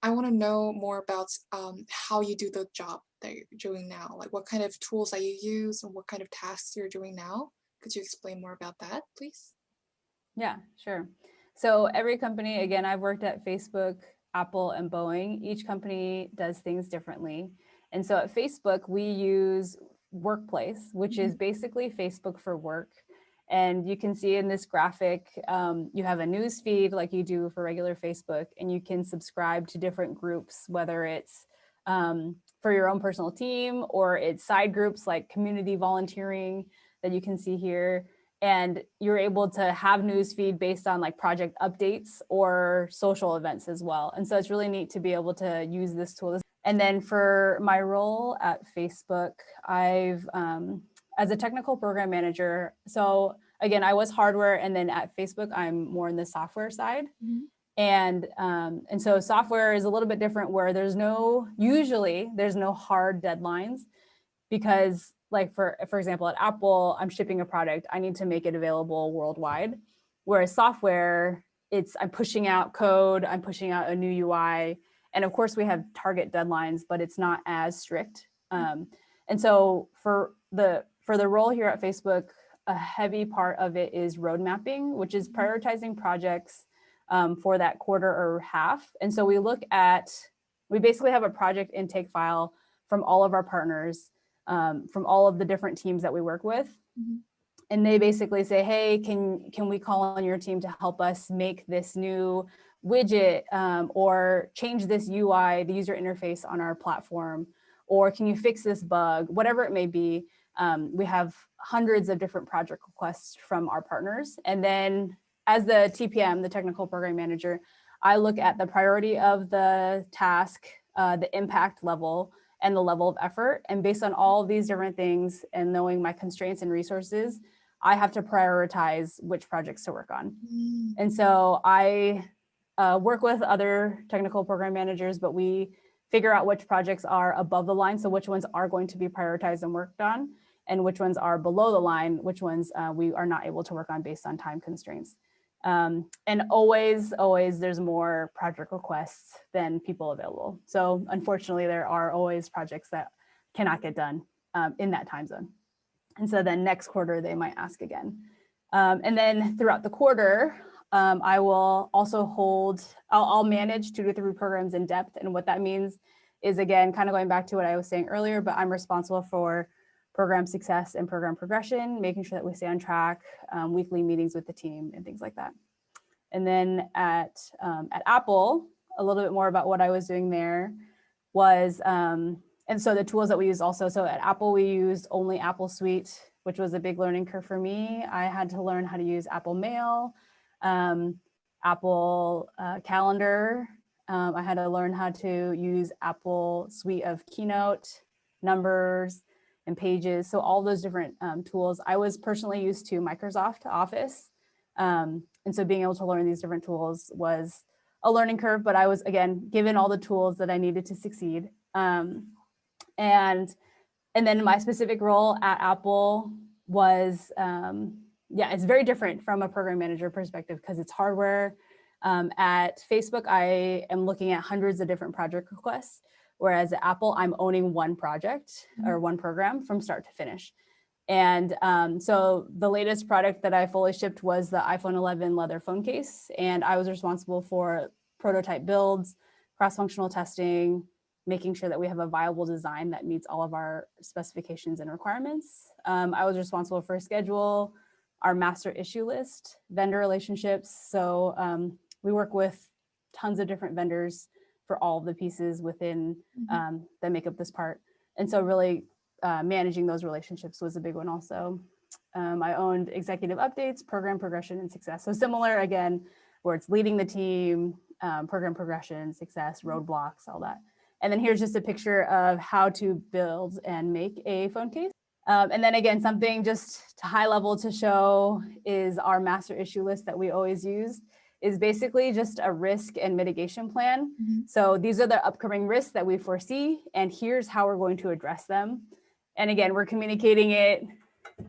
I want to know more about how you do the job that you're doing now. Like what kind of tools that you use and what kind of tasks you're doing now. Could you explain more about that, please? Yeah, sure. So every company, again, I've worked at Facebook, Apple, and Boeing. Each company does things differently. And so at Facebook, we use Workplace, which is Mhm. basically Facebook for work. And you can see in this graphic, you have a news feed like you do for regular Facebook, and you can subscribe to different groups, whether it's for your own personal team or it's side groups like community volunteering that you can see here, and you're able to have news feed based on like project updates or social events as well. And so it's really neat to be able to use this tool. And then for my role at Facebook, I've as a technical program manager. So again, I was hardware, and then at Facebook, I'm more in the software side. Mhm. And so software is a little bit different, where usually there's no hard deadlines, because like for example, at Apple, I'm shipping a product, I need to make it available worldwide. Whereas software, I'm pushing out code, I'm pushing out a new UI. And of course we have target deadlines, but it's not as strict. And so for the role here at Facebook, a heavy part of it is road mapping, which is prioritizing projects for that quarter or half. And so we basically have a project intake file from all of our partners, from all of the different teams that we work with. Mhm. And they basically say, hey, can we call on your team to help us make this new widget, or change this UI, the user interface on our platform, or can you fix this bug, whatever it may be. We have hundreds of different project requests from our partners. And then as the TPM, the technical program manager, I look at the priority of the task, the impact level, and the level of effort. And based on all of these different things and knowing my constraints and resources, I have to prioritize which projects to work on. Mm. And so I work with other technical program managers, but we figure out which projects are above the line. So which ones are going to be prioritized and worked on, and which ones are below the line, which ones we are not able to work on based on time constraints. And always, there's more project requests than people available. So unfortunately, there are always projects that cannot get done in that time zone. And so then next quarter, they might ask again. And then throughout the quarter, I will also I'll manage 2 to 3 programs in depth. And what that means is, again, kind of going back to what I was saying earlier, but I'm responsible for program success and program progression, making sure that we stay on track, weekly meetings with the team and things like that. And then at Apple, a little bit more about what I was doing there was, and so the tools that we use also, so at Apple, we used only Apple Suite, which was a big learning curve for me. I had to learn how to use Apple Mail, Apple Calendar. I had to learn how to use Apple Suite of Keynote, Numbers, and Pages. So all those different tools. I was personally used to Microsoft Office. And so being able to learn these different tools was a learning curve, but I was, again, given all the tools that I needed to succeed. And then my specific role at Apple was, yeah, it's very different from a program manager perspective because it's hardware. At Facebook, I am looking at hundreds of different project requests, whereas at Apple, I'm owning one project or one program from start to finish. And so the latest product that I fully shipped was the iPhone 11 leather phone case. And I was responsible for prototype builds, cross-functional testing, making sure that we have a viable design that meets all of our specifications and requirements. I was responsible for schedule, our master issue list, vendor relationships. So we work with tons of different vendors for all of the pieces within that make up this part. And so really managing those relationships was a big one also. I owned executive updates, program progression, and success. So similar, again, where it's leading the team, program progression, success, roadblocks, all that. And then here's just a picture of how to build and make a phone case. And then again, something just to high level to show is our master issue list that we always use is basically just a risk and mitigation plan. So these are the upcoming risks that we foresee, and here's how we're going to address them. And again, we're communicating it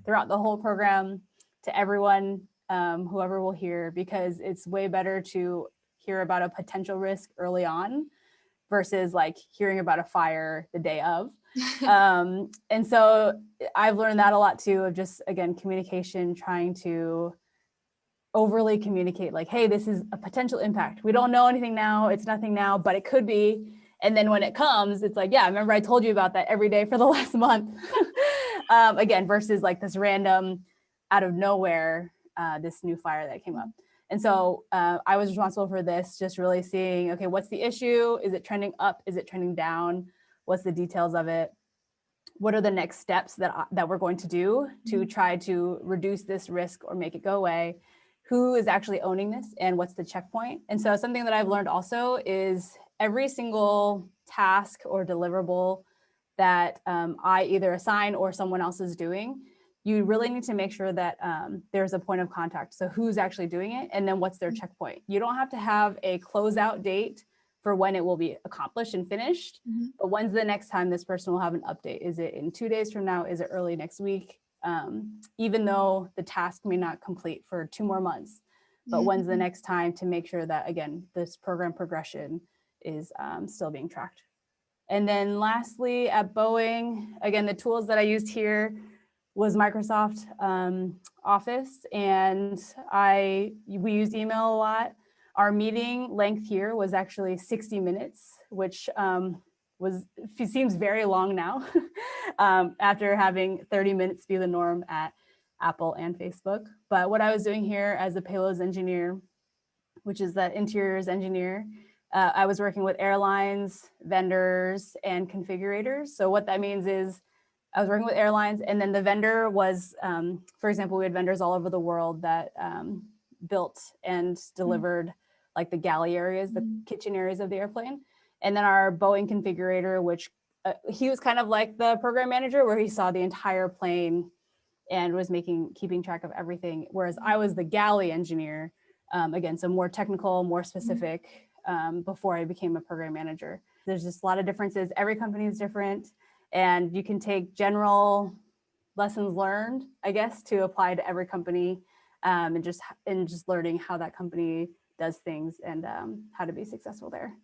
throughout the whole program to everyone, whoever will hear, because it's way better to hear about a potential risk early on versus like hearing about a fire the day of. And so I've learned that a lot too, of just, again, communication, trying to overly communicate like, hey, this is a potential impact. We don't know anything now. It's nothing now, but it could be. And then when it comes, it's like, yeah, remember I told you about that every day for the last month. Again, versus like this random out of nowhere, this new fire that came up. And so I was responsible for this, just really seeing, okay, what's the issue? Is it trending up? Is it trending down? What's the details of it? What are the next steps that we're going to do to try to reduce this risk or make it go away? Who is actually owning this and what's the checkpoint? And so something that I've learned also is every single task or deliverable that I either assign or someone else is doing, you really need to make sure that there's a point of contact. So who's actually doing it and then what's their checkpoint? You don't have to have a closeout date for when it will be accomplished and finished, but when's the next time this person will have an update? Is it in 2 days from now? Is it early next week? Even though the task may not complete for 2 more months, but when's the next time to make sure that, again, this program progression is still being tracked. And then lastly, at Boeing, again, the tools that I used here was Microsoft Office, and we used email a lot. Our meeting length here was actually 60 minutes, which seems very long now after having 30 minutes be the norm at Apple and Facebook. But what I was doing here as a payloads engineer, which is the interiors engineer, I was working with airlines, vendors, and configurators. So what that means is I was working with airlines, and then the vendor was, for example, we had vendors all over the world that built and delivered like the galley areas, the kitchen areas of the airplane. And then our Boeing configurator, which he was kind of like the program manager, where he saw the entire plane and was keeping track of everything. Whereas I was the galley engineer, again, so more technical, more specific, before I became a program manager. There's just a lot of differences. Every company is different, and you can take general lessons learned, I guess, to apply to every company, and just learning how that company does things and how to be successful there.